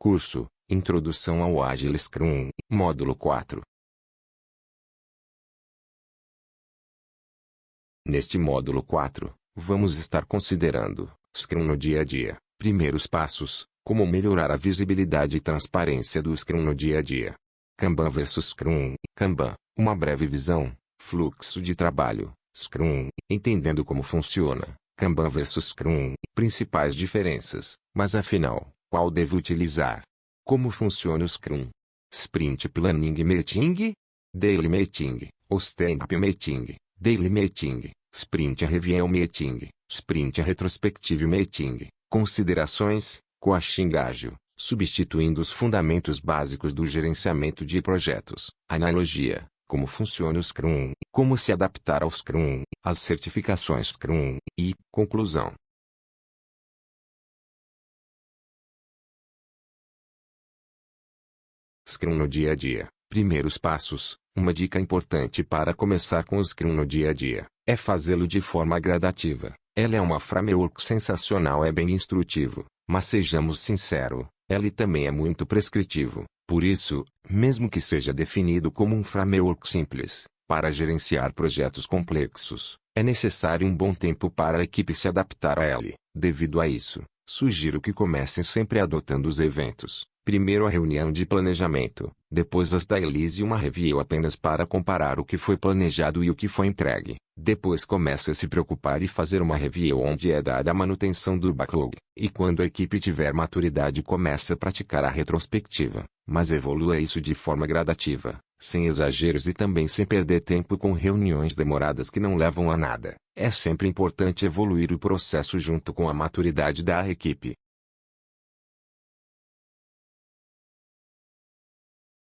Curso: Introdução ao Agile Scrum, Módulo 4. Neste módulo 4, vamos estar considerando Scrum no dia a dia, primeiros passos, como melhorar a visibilidade e transparência do Scrum no dia a dia. Kanban vs Scrum. Kanban, uma breve visão, fluxo de trabalho. Scrum, entendendo como funciona. Kanban vs Scrum, principais diferenças, mas afinal, qual devo utilizar? Como funciona o Scrum? Sprint Planning Meeting, Daily Meeting, ou Stand-up Meeting, Daily Meeting, Sprint Review Meeting, Sprint Retrospective Meeting. Considerações: Coaching ágil, substituindo os fundamentos básicos do gerenciamento de projetos. Analogia: como funciona o Scrum, como se adaptar ao Scrum, as certificações Scrum, e conclusão. Scrum no dia a dia, primeiros passos. Uma dica importante para começar com o Scrum no dia a dia é fazê-lo de forma gradativa. Ela é uma framework sensacional, é bem instrutivo, mas sejamos sinceros, ele também é muito prescritivo. Por isso, mesmo que seja definido como um framework simples, para gerenciar projetos complexos, é necessário um bom tempo para a equipe se adaptar a ele. Devido a isso, sugiro que comecem sempre adotando os eventos. Primeiro a reunião de planejamento, depois as dailies e uma review apenas para comparar o que foi planejado e o que foi entregue. Depois comece a se preocupar e fazer uma review onde é dada a manutenção do backlog. E quando a equipe tiver maturidade comece a praticar a retrospectiva, mas evolua isso de forma gradativa, sem exageros e também sem perder tempo com reuniões demoradas que não levam a nada. É sempre importante evoluir o processo junto com a maturidade da equipe.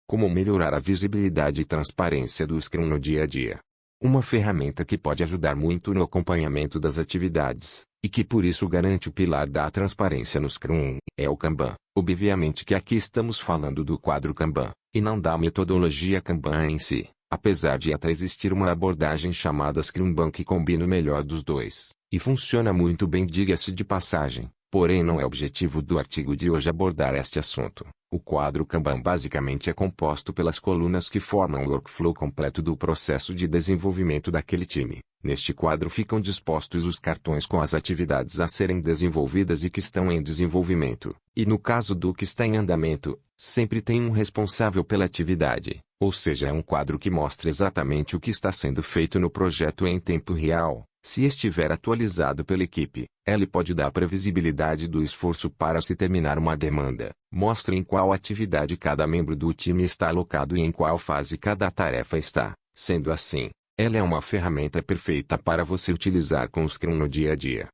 Como melhorar a visibilidade e transparência do Scrum no dia a dia? Uma ferramenta que pode ajudar muito no acompanhamento das atividades, e que por isso garante o pilar da transparência no Scrum, é o Kanban. Obviamente que aqui estamos falando do quadro Kanban, e não da metodologia Kanban em si, apesar de até existir uma abordagem chamada Scrumban que combina o melhor dos dois, e funciona muito bem, diga-se de passagem. Porém não é objetivo do artigo de hoje abordar este assunto. O quadro Kanban basicamente é composto pelas colunas que formam o workflow completo do processo de desenvolvimento daquele time. Neste quadro ficam dispostos os cartões com as atividades a serem desenvolvidas e que estão em desenvolvimento. E no caso do que está em andamento, sempre tem um responsável pela atividade, ou seja, é um quadro que mostra exatamente o que está sendo feito no projeto em tempo real. Se estiver atualizado pela equipe, ele pode dar previsibilidade do esforço para se terminar uma demanda, mostra em qual atividade cada membro do time está alocado e em qual fase cada tarefa está. Sendo assim, ela é uma ferramenta perfeita para você utilizar com o Scrum no dia a dia.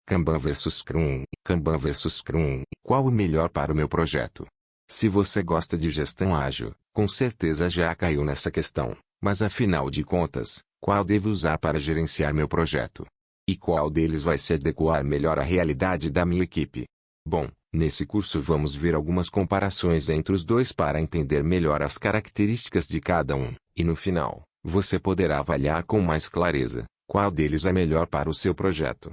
Kanban vs Scrum. Kanban vs Scrum. Qual o melhor para o meu projeto? Se você gosta de gestão ágil, com certeza já caiu nessa questão. Mas afinal de contas, qual devo usar para gerenciar meu projeto? E qual deles vai se adequar melhor à realidade da minha equipe? Bom, nesse curso vamos ver algumas comparações entre os dois para entender melhor as características de cada um. E no final, você poderá avaliar com mais clareza qual deles é melhor para o seu projeto.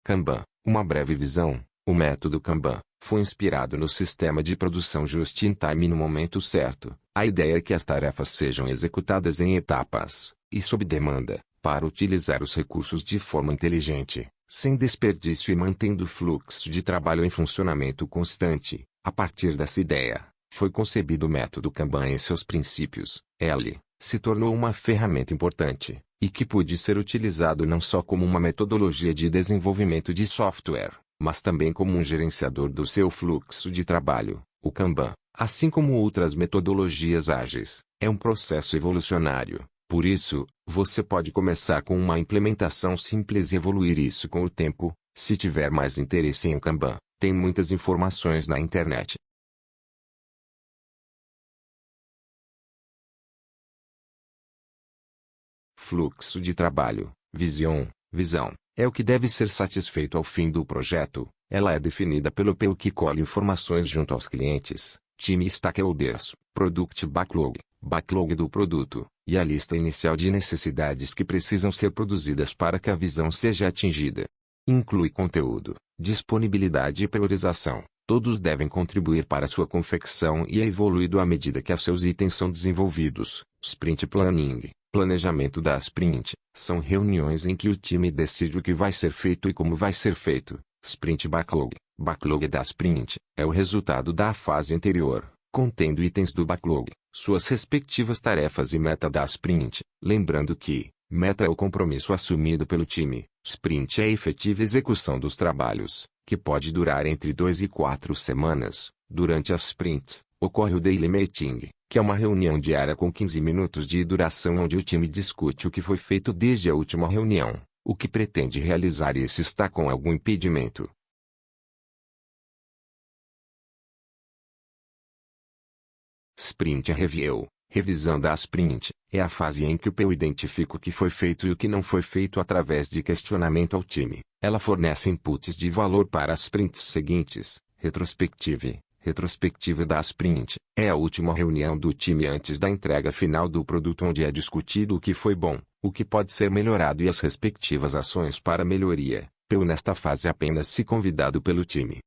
Kanban, uma breve visão. O método Kanban foi inspirado no sistema de produção just-in-time no momento certo. A ideia é que as tarefas sejam executadas em etapas, e sob demanda, para utilizar os recursos de forma inteligente, sem desperdício e mantendo o fluxo de trabalho em funcionamento constante. A partir dessa ideia, foi concebido o método Kanban em seus princípios. Ele se tornou uma ferramenta importante, e que pôde ser utilizado não só como uma metodologia de desenvolvimento de software, mas também como um gerenciador do seu fluxo de trabalho. O Kanban, assim como outras metodologias ágeis, é um processo evolucionário. Por isso, você pode começar com uma implementação simples e evoluir isso com o tempo. Se tiver mais interesse em Kanban, tem muitas informações na internet. Fluxo de trabalho, visão, é o que deve ser satisfeito ao fim do projeto. Ela é definida pelo PO que colhe informações junto aos clientes, time stakeholders, product backlog do produto, e a lista inicial de necessidades que precisam ser produzidas para que a visão seja atingida. Inclui conteúdo, disponibilidade e priorização. Todos devem contribuir para sua confecção e é evoluído à medida que seus itens são desenvolvidos. Sprint Planning, planejamento da sprint, são reuniões em que o time decide o que vai ser feito e como vai ser feito. Sprint Backlog, backlog da sprint, é o resultado da fase anterior, contendo itens do backlog, suas respectivas tarefas e meta da sprint. Lembrando que, meta é o compromisso assumido pelo time, sprint é a efetiva execução dos trabalhos, que pode durar entre 2 e 4 semanas. Durante as sprints, ocorre o Daily Meeting, que é uma reunião diária com 15 minutos de duração onde o time discute o que foi feito desde a última reunião, o que pretende realizar e se está com algum impedimento. Sprint Review, revisão da sprint, é a fase em que o PO identifica o que foi feito e o que não foi feito através de questionamento ao time. Ela fornece inputs de valor para as sprints seguintes. Retrospectiva da sprint, é a última reunião do time antes da entrega final do produto onde é discutido o que foi bom, o que pode ser melhorado e as respectivas ações para melhoria. PO nesta fase é apenas se convidado pelo time.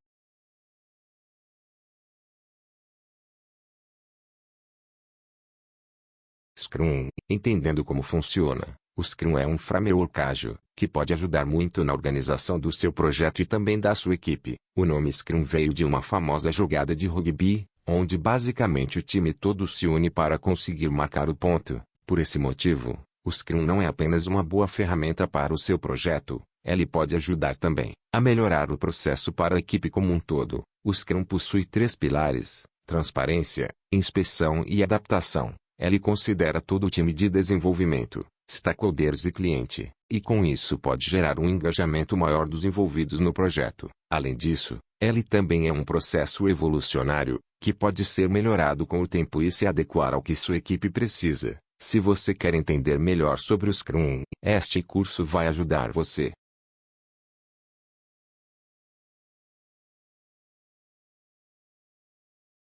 Scrum, entendendo como funciona. O Scrum é um framework ágil, que pode ajudar muito na organização do seu projeto e também da sua equipe. O nome Scrum veio de uma famosa jogada de rugby, onde basicamente o time todo se une para conseguir marcar o ponto. Por esse motivo, o Scrum não é apenas uma boa ferramenta para o seu projeto, ele pode ajudar também a melhorar o processo para a equipe como um todo. O Scrum possui 3 pilares: transparência, inspeção e adaptação. Ele considera todo o time de desenvolvimento, stakeholders e cliente, e com isso pode gerar um engajamento maior dos envolvidos no projeto. Além disso, ele também é um processo evolucionário, que pode ser melhorado com o tempo e se adequar ao que sua equipe precisa. Se você quer entender melhor sobre o Scrum, este curso vai ajudar você.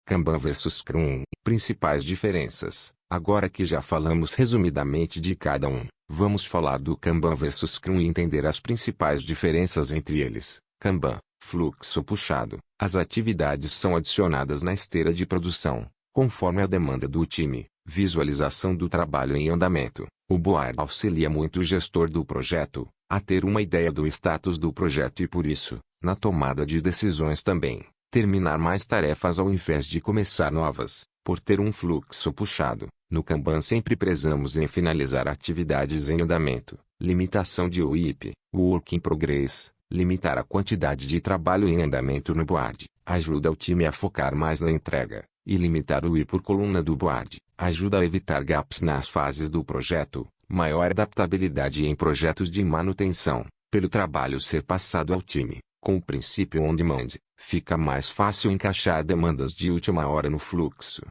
Kanban vs Scrum, principais diferenças. Agora que já falamos resumidamente de cada um, vamos falar do Kanban vs Scrum e entender as principais diferenças entre eles. Kanban, fluxo puxado. As atividades são adicionadas na esteira de produção, conforme a demanda do time. Visualização do trabalho em andamento. O board auxilia muito o gestor do projeto a ter uma ideia do status do projeto e por isso, na tomada de decisões também, terminar mais tarefas ao invés de começar novas. Por ter um fluxo puxado, no Kanban sempre prezamos em finalizar atividades em andamento. Limitação de WIP, Work in Progress, limitar a quantidade de trabalho em andamento no board, ajuda o time a focar mais na entrega, e limitar o WIP por coluna do board, ajuda a evitar gaps nas fases do projeto, maior adaptabilidade em projetos de manutenção, pelo trabalho ser passado ao time. Com o princípio on-demand, fica mais fácil encaixar demandas de última hora no fluxo.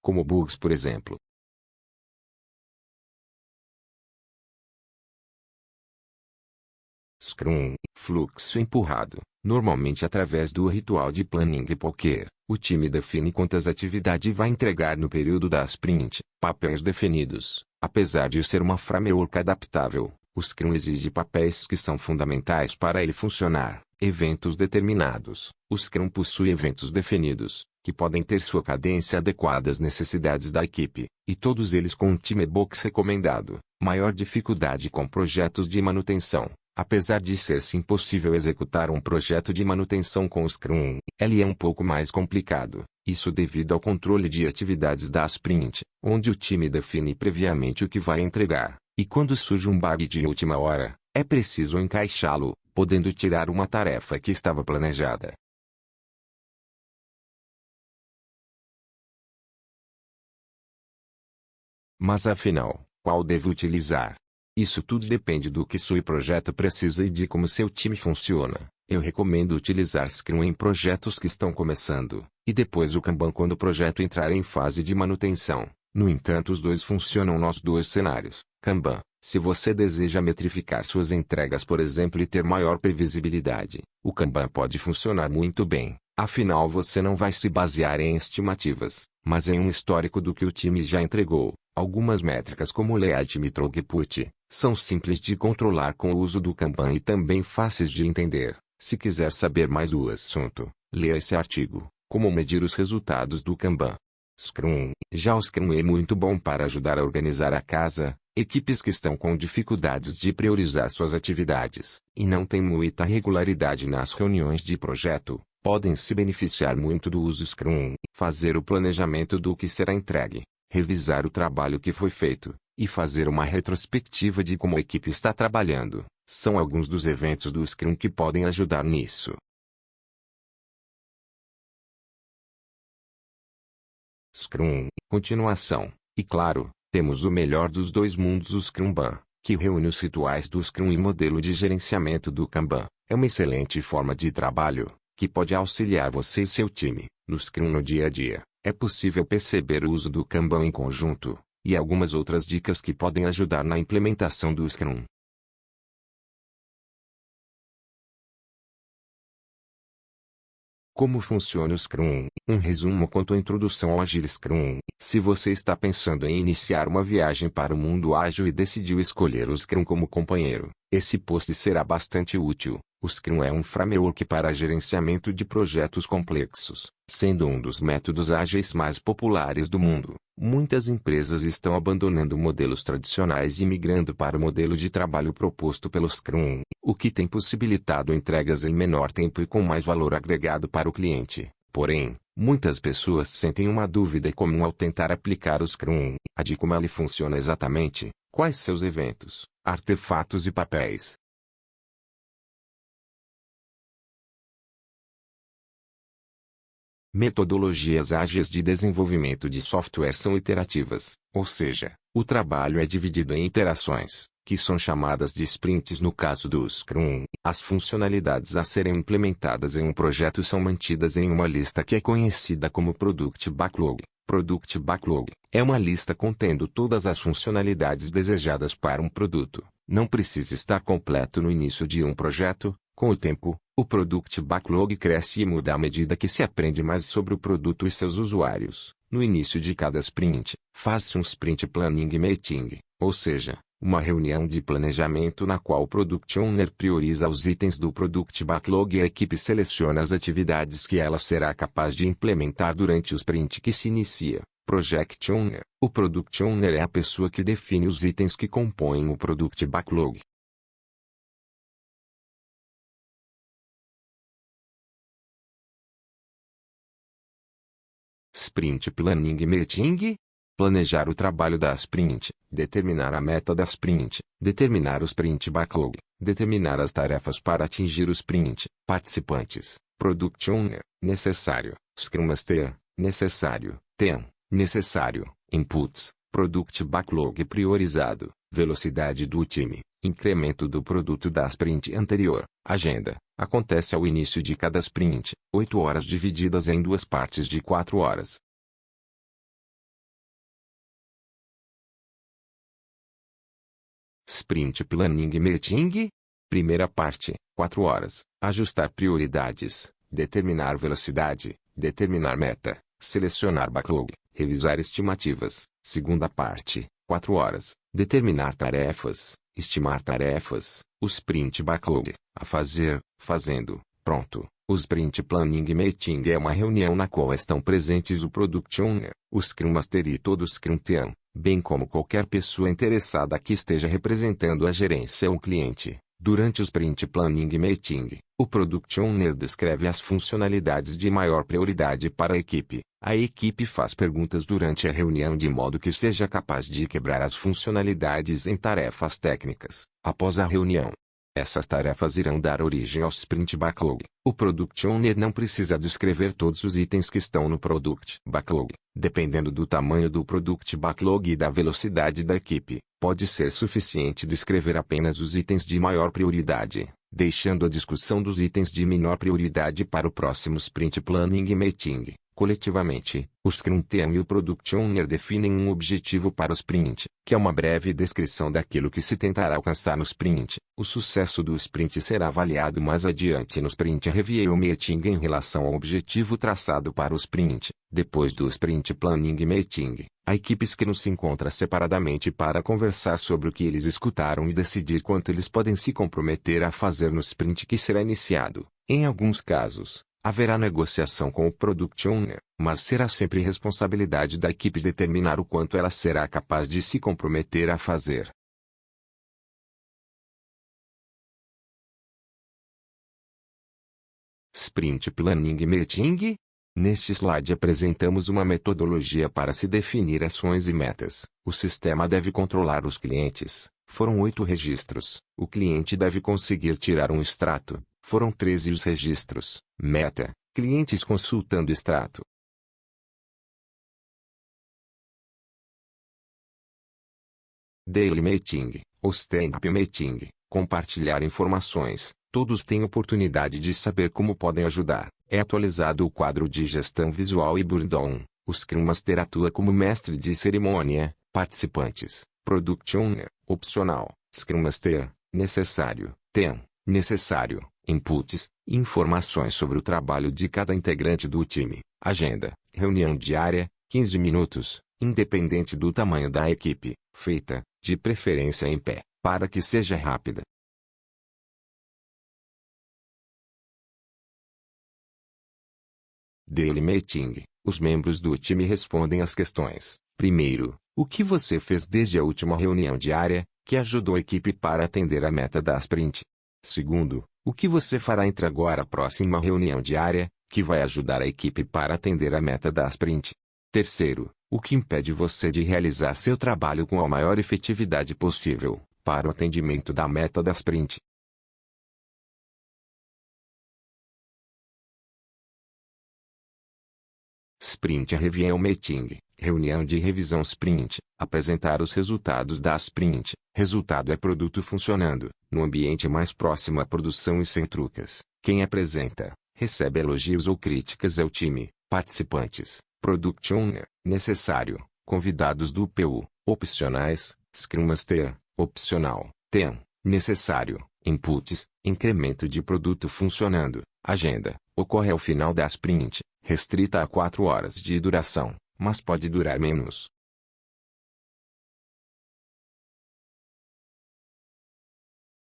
Como bugs, por exemplo. Scrum, fluxo empurrado. Normalmente através do ritual de planning poker, o time define quantas atividades vai entregar no período da sprint. Papéis definidos. Apesar de ser uma framework adaptável, o Scrum exige papéis que são fundamentais para ele funcionar. Eventos determinados. O Scrum possui eventos definidos, que podem ter sua cadência adequada às necessidades da equipe, e todos eles com um time box recomendado. Maior dificuldade com projetos de manutenção. Apesar de ser sim possível executar um projeto de manutenção com o Scrum, ele é um pouco mais complicado. Isso devido ao controle de atividades da sprint, onde o time define previamente o que vai entregar, e quando surge um bug de última hora, é preciso encaixá-lo, podendo tirar uma tarefa que estava planejada. Mas afinal, qual devo utilizar? Isso tudo depende do que seu projeto precisa e de como seu time funciona. Eu recomendo utilizar Scrum em projetos que estão começando, e depois o Kanban quando o projeto entrar em fase de manutenção. No entanto, os dois funcionam nos dois cenários. Kanban, se você deseja metrificar suas entregas, por exemplo, e ter maior previsibilidade, o Kanban pode funcionar muito bem. Afinal, você não vai se basear em estimativas, mas em um histórico do que o time já entregou. Algumas métricas como Lead e Throughput são simples de controlar com o uso do Kanban e também fáceis de entender. Se quiser saber mais do assunto, leia esse artigo, Como medir os resultados do Kanban. Scrum. Já o Scrum é muito bom para ajudar a organizar a casa. Equipes que estão com dificuldades de priorizar suas atividades, e não têm muita regularidade nas reuniões de projeto, podem se beneficiar muito do uso Scrum. Fazer o planejamento do que será entregue, revisar o trabalho que foi feito, e fazer uma retrospectiva de como a equipe está trabalhando, são alguns dos eventos do Scrum que podem ajudar nisso. Scrum. Continuação. E claro, temos o melhor dos dois mundos, o Scrumban, que reúne os rituais do Scrum e modelo de gerenciamento do Kanban. É uma excelente forma de trabalho, que pode auxiliar você e seu time, no Scrum no dia a dia. É possível perceber o uso do Kanban em conjunto, e algumas outras dicas que podem ajudar na implementação do Scrum. Como funciona o Scrum? Um resumo quanto à introdução ao Agile Scrum. Se você está pensando em iniciar uma viagem para o mundo ágil e decidiu escolher o Scrum como companheiro, esse post será bastante útil. O Scrum é um framework para gerenciamento de projetos complexos, sendo um dos métodos ágeis mais populares do mundo. Muitas empresas estão abandonando modelos tradicionais e migrando para o modelo de trabalho proposto pelo Scrum, o que tem possibilitado entregas em menor tempo e com mais valor agregado para o cliente. Porém, muitas pessoas sentem uma dúvida comum ao tentar aplicar o Scrum, a de como ele funciona exatamente, quais seus eventos, artefatos e papéis. Metodologias ágeis de desenvolvimento de software são iterativas, ou seja, o trabalho é dividido em iterações, que são chamadas de sprints no caso do Scrum. As funcionalidades a serem implementadas em um projeto são mantidas em uma lista que é conhecida como Product Backlog. Product Backlog é uma lista contendo todas as funcionalidades desejadas para um produto. Não precisa estar completo no início de um projeto. Com o tempo, o Product Backlog cresce e muda à medida que se aprende mais sobre o produto e seus usuários. No início de cada sprint, faz-se um Sprint Planning Meeting, ou seja, uma reunião de planejamento na qual o Product Owner prioriza os itens do Product Backlog e a equipe seleciona as atividades que ela será capaz de implementar durante o sprint que se inicia. Project Owner. O Product Owner é a pessoa que define os itens que compõem o Product Backlog. Sprint Planning Meeting. Planejar o trabalho da sprint, determinar a meta da sprint, determinar o sprint backlog, determinar as tarefas para atingir o sprint, participantes, Product Owner, necessário, Scrum Master, necessário, Team, necessário, inputs, Product Backlog priorizado, velocidade do time, incremento do produto da sprint anterior, agenda, acontece ao início de cada sprint, 8 horas divididas em duas partes de 4 horas. Sprint Planning Meeting. Primeira parte, 4 horas. Ajustar prioridades, determinar velocidade, determinar meta, selecionar backlog, revisar estimativas. Segunda parte, 4 horas. Determinar tarefas, estimar tarefas. O Sprint Backlog, a fazer, fazendo, pronto. O Sprint Planning Meeting é uma reunião na qual estão presentes o Product Owner, o Scrum Master e todo o Scrum Team, bem como qualquer pessoa interessada que esteja representando a gerência ou cliente. Durante o Sprint Planning Meeting, o Product Owner descreve as funcionalidades de maior prioridade para a equipe. A equipe faz perguntas durante a reunião de modo que seja capaz de quebrar as funcionalidades em tarefas técnicas. Após a reunião, essas tarefas irão dar origem ao Sprint Backlog. O Product Owner não precisa descrever todos os itens que estão no Product Backlog. Dependendo do tamanho do Product Backlog e da velocidade da equipe, pode ser suficiente descrever apenas os itens de maior prioridade, deixando a discussão dos itens de menor prioridade para o próximo Sprint Planning Meeting. Coletivamente, o Scrum Team e o Product Owner definem um objetivo para o sprint, que é uma breve descrição daquilo que se tentará alcançar no sprint. O sucesso do sprint será avaliado mais adiante no Sprint Review Meeting em relação ao objetivo traçado para o sprint. Depois do Sprint Planning Meeting, a equipe Scrum se encontra separadamente para conversar sobre o que eles escutaram e decidir quanto eles podem se comprometer a fazer no sprint que será iniciado. Em alguns casos, haverá negociação com o Product Owner, mas será sempre responsabilidade da equipe determinar o quanto ela será capaz de se comprometer a fazer. Sprint Planning Meeting? Neste slide apresentamos uma metodologia para se definir ações e metas. O sistema deve controlar os clientes. Foram 8 registros. O cliente deve conseguir tirar um extrato. Foram 13 os registros. Meta: clientes consultando extrato. Daily Meeting, ou Stand-up Meeting, compartilhar informações. Todos têm oportunidade de saber como podem ajudar. É atualizado o quadro de gestão visual e Board-on. O Scrum Master atua como mestre de cerimônia. Participantes: Product Owner, opcional. Scrum Master, necessário. Team, necessário. Inputs, informações sobre o trabalho de cada integrante do time. Agenda: reunião diária, 15 minutos, independente do tamanho da equipe, feita, de preferência em pé, para que seja rápida. Daily Meeting. Os membros do time respondem às questões. Primeiro, o que você fez desde a última reunião diária, que ajudou a equipe para atender a meta da sprint? Segundo, o que você fará entre agora a próxima reunião diária, que vai ajudar a equipe para atender a meta da sprint? Terceiro, o que impede você de realizar seu trabalho com a maior efetividade possível, para o atendimento da meta da sprint? Sprint Review Meeting, reunião de revisão sprint, apresentar os resultados da sprint. Resultado é produto funcionando, no ambiente mais próximo à produção e sem trucas. Quem apresenta, recebe elogios ou críticas é o time. Participantes: Product Owner, necessário. Convidados do PU, opcionais. Scrum Master, opcional. Team, necessário. Inputs, incremento de produto funcionando. Agenda, ocorre ao final da sprint, restrita a 4 horas de duração, mas pode durar menos.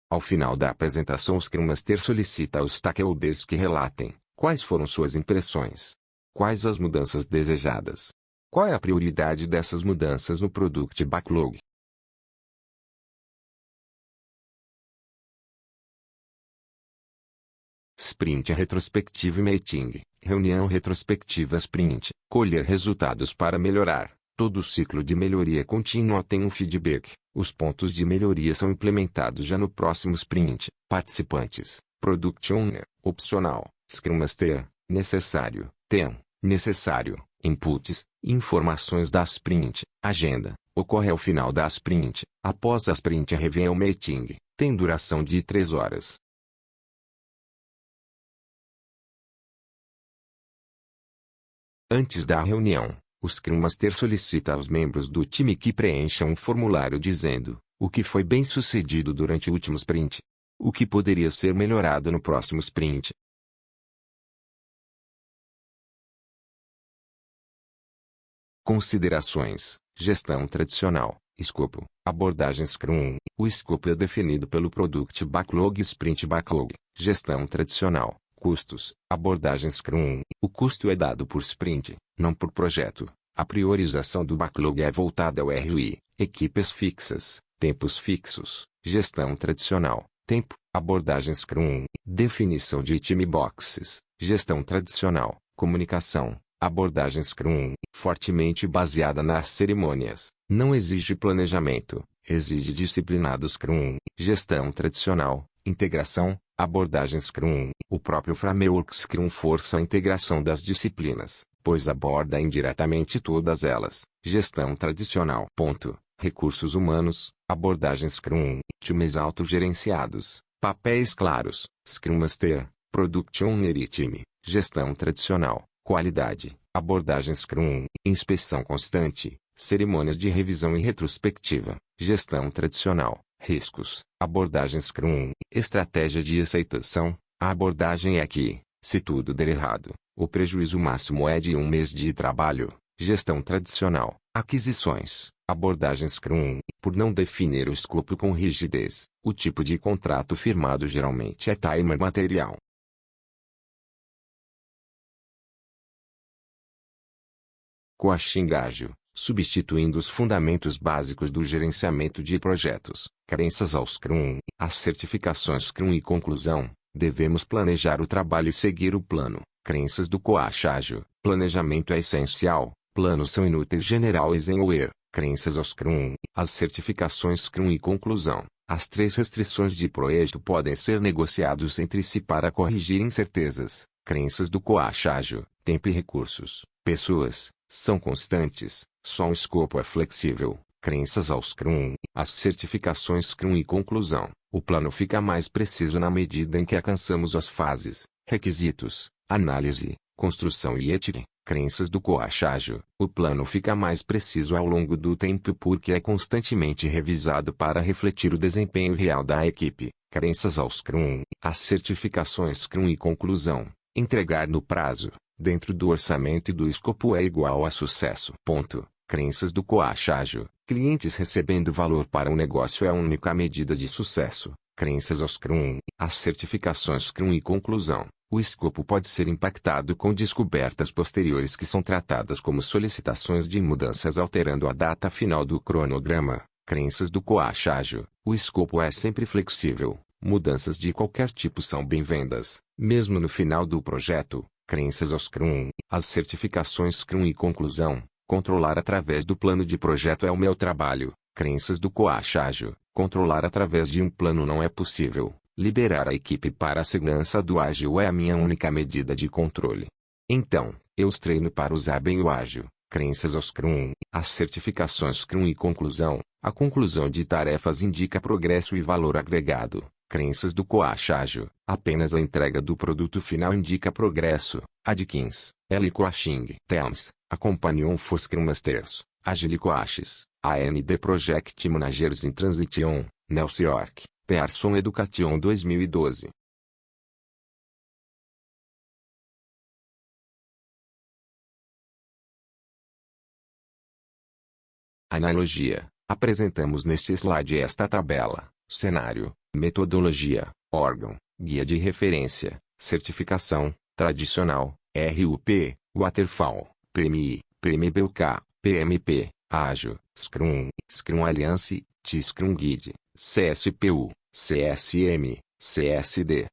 Ao final da apresentação, o Scrum Master solicita aos stakeholders que relatem quais foram suas impressões. Quais as mudanças desejadas? Qual é a prioridade dessas mudanças no Product Backlog? Sprint Retrospective Meeting, reunião retrospectiva sprint, colher resultados para melhorar. Todo ciclo de melhoria contínua tem um feedback. Os pontos de melhoria são implementados já no próximo sprint. Participantes: Product Owner, opcional. Scrum Master, necessário. Team, necessário. Inputs, informações da sprint. Agenda, ocorre ao final da sprint. Após a Sprint Review Meeting, tem duração de 3 horas. Antes da reunião, o Scrum Master solicita aos membros do time que preencham um formulário dizendo o que foi bem sucedido durante o último sprint, o que poderia ser melhorado no próximo sprint. Considerações: gestão tradicional, escopo, abordagem Scrum. O escopo é definido pelo Product Backlog e Sprint Backlog. Gestão tradicional, custos, abordagem Scrum. O custo é dado por sprint, não por projeto. A priorização do backlog é voltada ao ROI, equipes fixas, tempos fixos, gestão tradicional, tempo, abordagem Scrum, definição de time boxes, gestão tradicional, comunicação, abordagem Scrum, fortemente baseada nas cerimônias, não exige planejamento, exige disciplinado Scrum, gestão tradicional, integração, abordagem Scrum. O próprio framework Scrum força a integração das disciplinas, pois aborda indiretamente todas elas. Gestão tradicional. Recursos humanos, abordagem Scrum, times autogerenciados, papéis claros, Scrum Master, Product Owner e time. Gestão tradicional, qualidade, abordagem Scrum, inspeção constante, cerimônias de revisão e retrospectiva, gestão tradicional, riscos, abordagem Scrum, estratégia de aceitação. A abordagem é que, se tudo der errado, o prejuízo máximo é de 1 mês de trabalho. Gestão tradicional, aquisições, abordagem Scrum, por não definir o escopo com rigidez, o tipo de contrato firmado geralmente é time material. Coaching ágil, substituindo os fundamentos básicos do gerenciamento de projetos, crenças ao Scrum, as certificações Scrum e conclusão. Devemos planejar o trabalho e seguir o plano. Crenças do coach ágil. Planejamento é essencial. Planos são inúteis. General Eisenhower. Crenças ao Scrum. As certificações Scrum e conclusão. As 3 restrições de projeto podem ser negociados entre si para corrigir incertezas. Crenças do coach ágil. Tempo e recursos. Pessoas são constantes. Só o escopo é flexível. Crenças ao Scrum. As certificações Scrum e conclusão. O plano fica mais preciso na medida em que alcançamos as fases, requisitos, análise, construção e ética. Crenças do coach ágil. O plano fica mais preciso ao longo do tempo porque é constantemente revisado para refletir o desempenho real da equipe. Crenças ao Scrum. As certificações Scrum e conclusão. Entregar no prazo, dentro do orçamento e do escopo é igual a sucesso. Ponto. Crenças do coach ágil. Clientes recebendo valor para o negócio é a única medida de sucesso. Crenças ao Scrum. As certificações Scrum e conclusão. O escopo pode ser impactado com descobertas posteriores que são tratadas como solicitações de mudanças alterando a data final do cronograma. Crenças do coach ágil. O escopo é sempre flexível. Mudanças de qualquer tipo são bem-vindas, mesmo no final do projeto. Crenças ao Scrum. As certificações Scrum e conclusão. Controlar através do plano de projeto é o meu trabalho. Crenças do coach ágil. Controlar através de um plano não é possível. Liberar a equipe para a segurança do ágil é a minha única medida de controle. Então, eu os treino para usar bem o ágil. Crenças ao Scrum. As certificações Scrum e conclusão. A conclusão de tarefas indica progresso e valor agregado. Crenças do coach ágil. Apenas a entrega do produto final indica progresso. Adkins, L. Coaching Terms. A Companion for Scrum Masters, Agile Coaches, AND Project Managers in Transition, Nelson York, Pearson Education 2012. Analogia. Apresentamos neste slide esta tabela: cenário, metodologia, órgão, guia de referência, certificação, tradicional, RUP, Waterfall, PMI, PMBOK, PMP, Ágil, Scrum, Scrum Alliance, T-Scrum Guide, CSPU, CSM, CSD.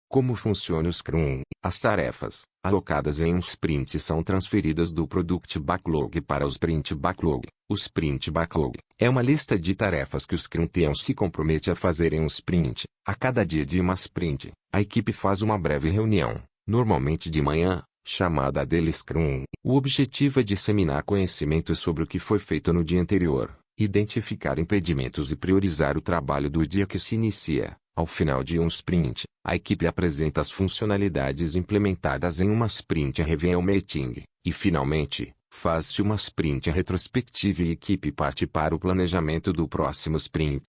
Como funciona o Scrum? As tarefas, alocadas em um sprint são transferidas do Product Backlog para o Sprint Backlog. O Sprint Backlog é uma lista de tarefas que o Scrum Team se compromete a fazer em um sprint. A cada dia de uma sprint, a equipe faz uma breve reunião, normalmente de manhã, chamada Daily Scrum. O objetivo é disseminar conhecimento sobre o que foi feito no dia anterior, identificar impedimentos e priorizar o trabalho do dia que se inicia. Ao final de um sprint, a equipe apresenta as funcionalidades implementadas em uma sprint review meeting, e finalmente, faz-se uma sprint retrospectiva e a equipe parte para o planejamento do próximo sprint.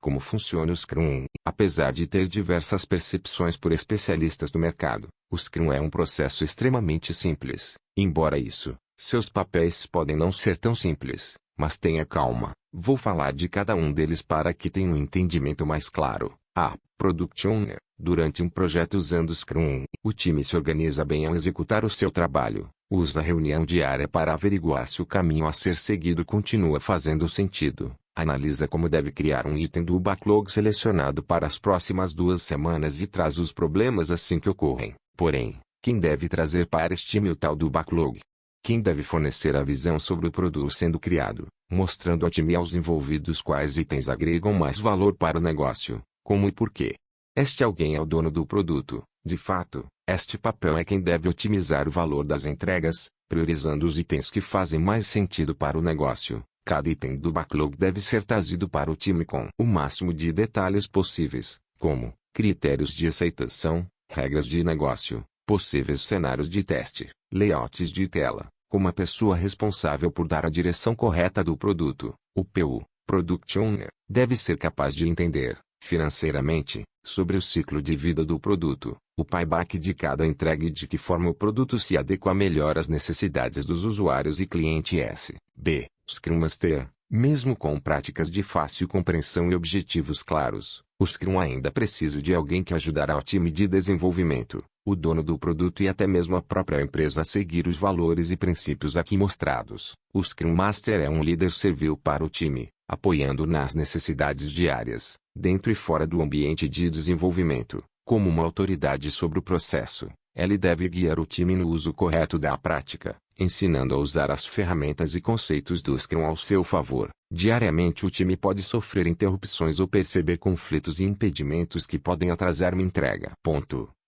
Como funciona o Scrum? Apesar de ter diversas percepções por especialistas do mercado, o Scrum é um processo extremamente simples. Embora isso, seus papéis podem não ser tão simples. Mas tenha calma, vou falar de cada um deles para que tenha um entendimento mais claro. A. Product Owner. Durante um projeto usando Scrum, o time se organiza bem ao executar o seu trabalho. Usa a reunião diária para averiguar se o caminho a ser seguido continua fazendo sentido. Analisa como deve criar um item do backlog selecionado para as próximas 2 semanas e traz os problemas assim que ocorrem. Porém, quem deve trazer para este o tal do backlog? Quem deve fornecer a visão sobre o produto sendo criado, mostrando ao time e aos envolvidos quais itens agregam mais valor para o negócio, como e por quê. Este alguém é o dono do produto. De fato, este papel é quem deve otimizar o valor das entregas, priorizando os itens que fazem mais sentido para o negócio. Cada item do backlog deve ser trazido para o time com o máximo de detalhes possíveis, como critérios de aceitação, regras de negócio, possíveis cenários de teste, layouts de tela, com uma pessoa responsável por dar a direção correta do produto. O PO, Product Owner, deve ser capaz de entender, financeiramente, sobre o ciclo de vida do produto, o payback de cada entrega e de que forma o produto se adequa melhor às necessidades dos usuários e clientes. B. Scrum Master, mesmo com práticas de fácil compreensão e objetivos claros, o Scrum ainda precisa de alguém que ajudará o time de desenvolvimento, o dono do produto e até mesmo a própria empresa a seguir os valores e princípios aqui mostrados. O Scrum Master é um líder servil para o time, apoiando nas necessidades diárias, dentro e fora do ambiente de desenvolvimento, como uma autoridade sobre o processo. Ele deve guiar o time no uso correto da prática, ensinando a usar as ferramentas e conceitos do Scrum ao seu favor. Diariamente o time pode sofrer interrupções ou perceber conflitos e impedimentos que podem atrasar uma entrega.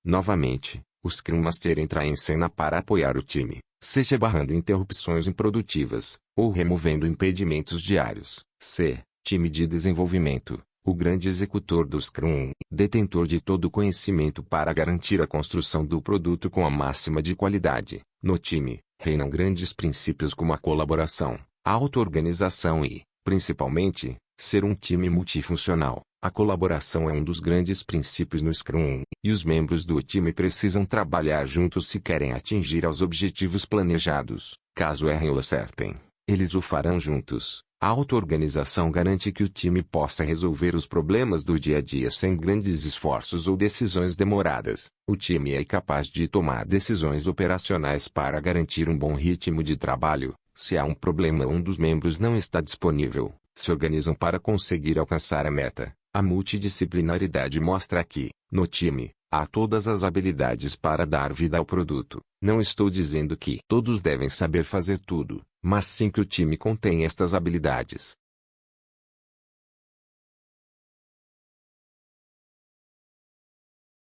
Novamente, o Scrum Master entra em cena para apoiar o time, seja barrando interrupções improdutivas, ou removendo impedimentos diários. C. Time de desenvolvimento. O grande executor do Scrum, detentor de todo o conhecimento para garantir a construção do produto com a máxima de qualidade. No time, reinam grandes princípios como a colaboração, a auto-organização e, principalmente, ser um time multifuncional. A colaboração é um dos grandes princípios no Scrum, e os membros do time precisam trabalhar juntos se querem atingir os objetivos planejados. Caso errem ou acertem, eles o farão juntos. A auto-organização garante que o time possa resolver os problemas do dia a dia sem grandes esforços ou decisões demoradas. O time é capaz de tomar decisões operacionais para garantir um bom ritmo de trabalho. Se há um problema ou um dos membros não está disponível, se organizam para conseguir alcançar a meta. A multidisciplinaridade mostra que, no time, há todas as habilidades para dar vida ao produto. Não estou dizendo que todos devem saber fazer tudo, mas sim que o time contém estas habilidades.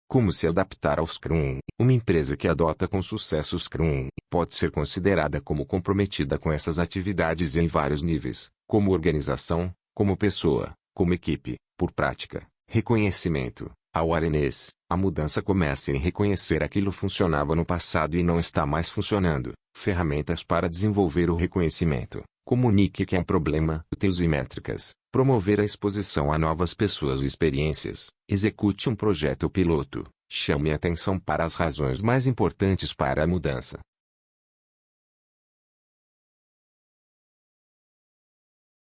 Como se adaptar ao Scrum? Uma empresa que adota com sucesso o Scrum pode ser considerada como comprometida com essas atividades em vários níveis, como organização, como pessoa, como equipe, por prática, reconhecimento, awareness. A mudança começa em reconhecer aquilo funcionava no passado e não está mais funcionando. Ferramentas para desenvolver o reconhecimento. Comunique que é um problema. Use métricas. Promover a exposição a novas pessoas e experiências. Execute um projeto piloto. Chame atenção para as razões mais importantes para a mudança.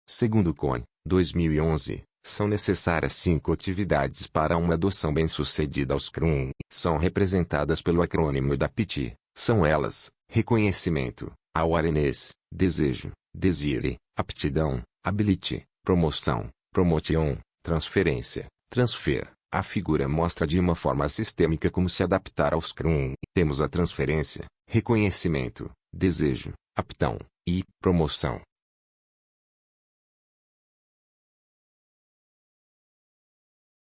Segundo Kohn, 2011, são necessárias 5 atividades para uma adoção bem-sucedida ao Scrum. São representadas pelo acrônimo da PT. São elas: reconhecimento, awareness, desejo, desire, aptidão, ability, promoção, promotion, transferência, transfer. A figura mostra de uma forma sistêmica como se adaptar ao Scrum. Temos a transferência, reconhecimento, desejo, aptidão e promoção.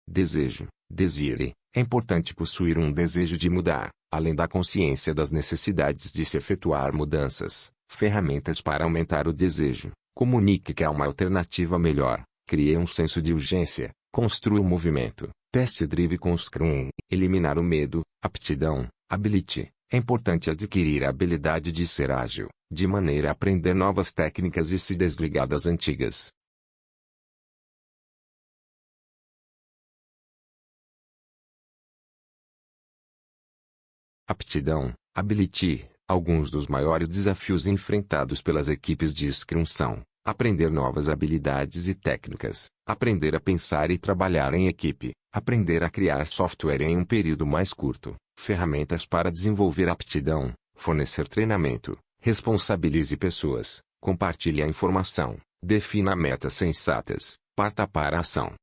Desejo, desire. É importante possuir um desejo de mudar, além da consciência das necessidades de se efetuar mudanças. Ferramentas para aumentar o desejo. Comunique que há uma alternativa melhor. Crie um senso de urgência. Construa um movimento. Teste drive com o Scrum. Eliminar o medo. Aptidão, ability. É importante adquirir a habilidade de ser ágil, de maneira a aprender novas técnicas e se desligar das antigas. Aptidão, ability. Alguns dos maiores desafios enfrentados pelas equipes de Scrum são: aprender novas habilidades e técnicas, aprender a pensar e trabalhar em equipe, aprender a criar software em um período mais curto, ferramentas para desenvolver aptidão, fornecer treinamento, responsabilize pessoas, compartilhe a informação, defina metas sensatas, parta para a ação.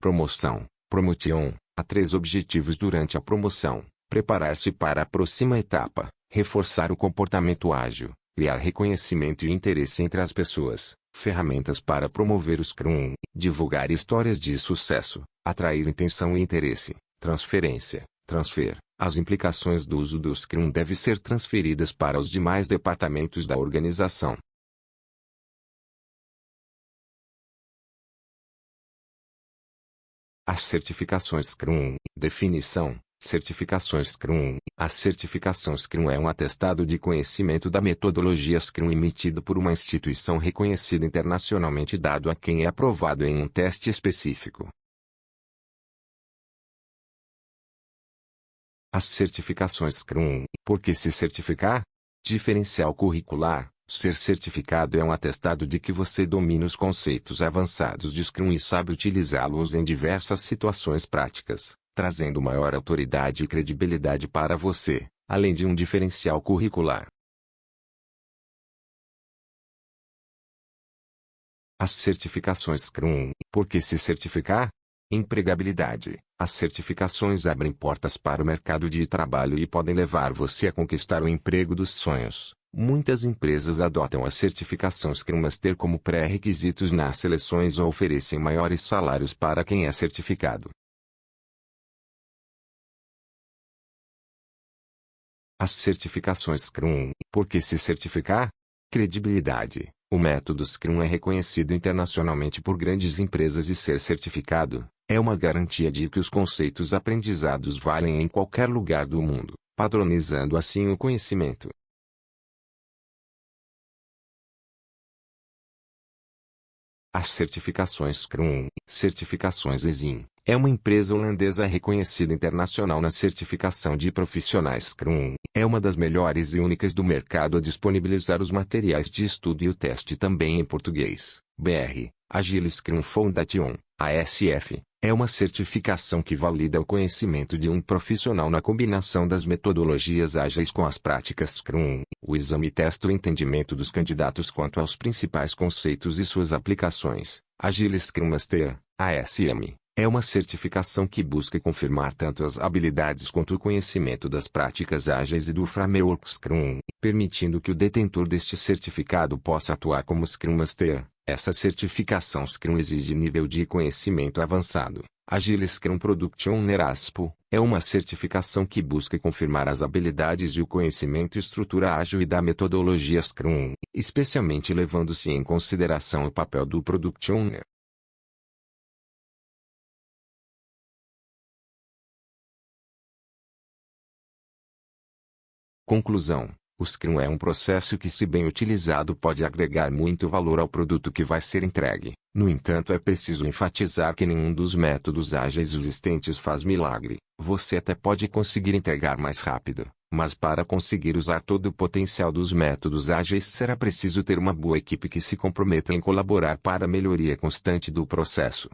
Promoção, promotion. Há 3 objetivos durante a promoção: preparar-se para a próxima etapa, reforçar o comportamento ágil, criar reconhecimento e interesse entre as pessoas, Ferramentas para promover o Scrum, divulgar histórias de sucesso, atrair intenção e interesse, transferência, transfer. As implicações do uso do Scrum devem ser transferidas para os demais departamentos da organização. As certificações Scrum. Definição: certificações Scrum. A certificação Scrum é um atestado de conhecimento da metodologia Scrum emitido por uma instituição reconhecida internacionalmente dado a quem é aprovado em um teste específico. As certificações Scrum. Por que se certificar? Diferencial curricular. Ser certificado é um atestado de que você domina os conceitos avançados de Scrum e sabe utilizá-los em diversas situações práticas, trazendo maior autoridade e credibilidade para você, além de um diferencial curricular. As certificações Scrum. Por que se certificar? Empregabilidade. As certificações abrem portas para o mercado de trabalho e podem levar você a conquistar o emprego dos sonhos. Muitas empresas adotam a certificação Scrum Master como pré-requisitos nas seleções ou oferecem maiores salários para quem é certificado. As certificações Scrum. Por que se certificar? Credibilidade. O método Scrum é reconhecido internacionalmente por grandes empresas e ser certificado é uma garantia de que os conceitos aprendizados valem em qualquer lugar do mundo, padronizando assim o conhecimento. As certificações Scrum. Certificações ESIM. É uma empresa holandesa reconhecida internacional na certificação de profissionais Scrum. É uma das melhores e únicas do mercado a disponibilizar os materiais de estudo e o teste também em português. BR. Agile Scrum Foundation, ASF. É uma certificação que valida o conhecimento de um profissional na combinação das metodologias ágeis com as práticas Scrum. O exame testa o entendimento dos candidatos quanto aos principais conceitos e suas aplicações. Agile Scrum Master, ASM, é uma certificação que busca confirmar tanto as habilidades quanto o conhecimento das práticas ágeis e do framework Scrum, permitindo que o detentor deste certificado possa atuar como Scrum Master. Essa certificação Scrum exige nível de conhecimento avançado. Agile Scrum Product Owner ASPO, é uma certificação que busca confirmar as habilidades e o conhecimento estrutura ágil e da metodologia Scrum, especialmente levando-se em consideração o papel do Product Owner. Conclusão: o Scrum é um processo que, se bem utilizado, pode agregar muito valor ao produto que vai ser entregue. No entanto, é preciso enfatizar que nenhum dos métodos ágeis existentes faz milagre. Você até pode conseguir entregar mais rápido, mas para conseguir usar todo o potencial dos métodos ágeis será preciso ter uma boa equipe que se comprometa em colaborar para a melhoria constante do processo.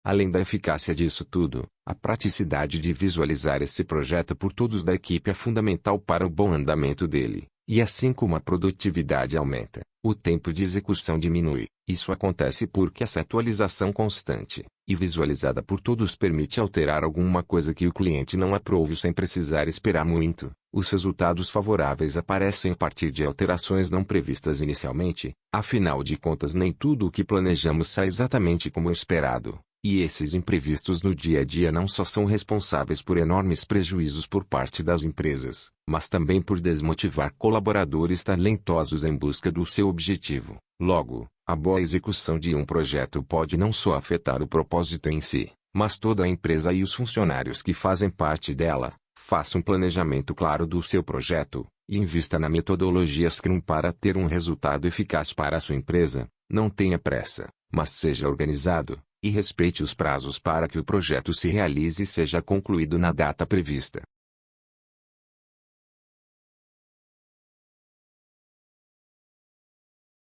Além da eficácia disso tudo, a praticidade de visualizar esse projeto por todos da equipe é fundamental para o bom andamento dele, e assim como a produtividade aumenta, o tempo de execução diminui. Isso acontece porque essa atualização constante e visualizada por todos permite alterar alguma coisa que o cliente não aprove sem precisar esperar muito. Os resultados favoráveis aparecem a partir de alterações não previstas inicialmente, afinal de contas nem tudo o que planejamos sai exatamente como esperado. E esses imprevistos no dia a dia não só são responsáveis por enormes prejuízos por parte das empresas, mas também por desmotivar colaboradores talentosos em busca do seu objetivo. Logo, a boa execução de um projeto pode não só afetar o propósito em si, mas toda a empresa e os funcionários que fazem parte dela. Faça um planejamento claro do seu projeto, e invista na metodologia Scrum para ter um resultado eficaz para a sua empresa. Não tenha pressa, mas seja organizado e respeite os prazos para que o projeto se realize e seja concluído na data prevista.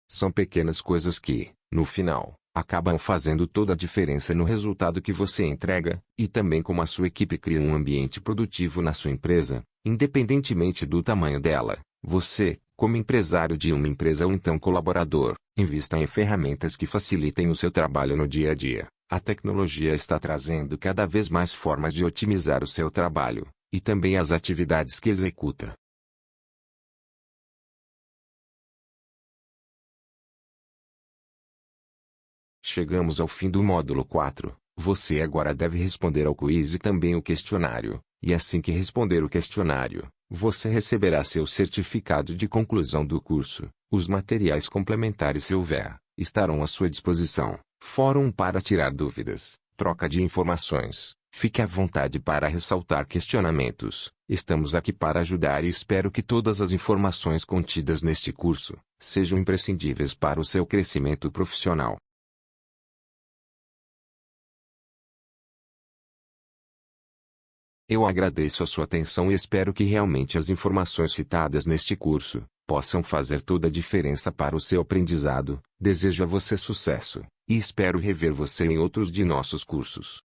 São pequenas coisas que, no final, acabam fazendo toda a diferença no resultado que você entrega, e também como a sua equipe cria um ambiente produtivo na sua empresa, independentemente do tamanho dela. Você, como empresário de uma empresa ou então colaborador, invista em ferramentas que facilitem o seu trabalho no dia a dia. A tecnologia está trazendo cada vez mais formas de otimizar o seu trabalho, e também as atividades que executa. Chegamos ao fim do módulo 4. Você agora deve responder ao quiz e também o questionário, e assim que responder o questionário, você receberá seu certificado de conclusão do curso. Os materiais complementares, se houver, estarão à sua disposição. Fórum para tirar dúvidas, troca de informações. Fique à vontade para ressaltar questionamentos. Estamos aqui para ajudar e espero que todas as informações contidas neste curso sejam imprescindíveis para o seu crescimento profissional. Eu agradeço a sua atenção e espero que realmente as informações citadas neste curso possam fazer toda a diferença para o seu aprendizado. Desejo a você sucesso, e espero rever você em outros de nossos cursos.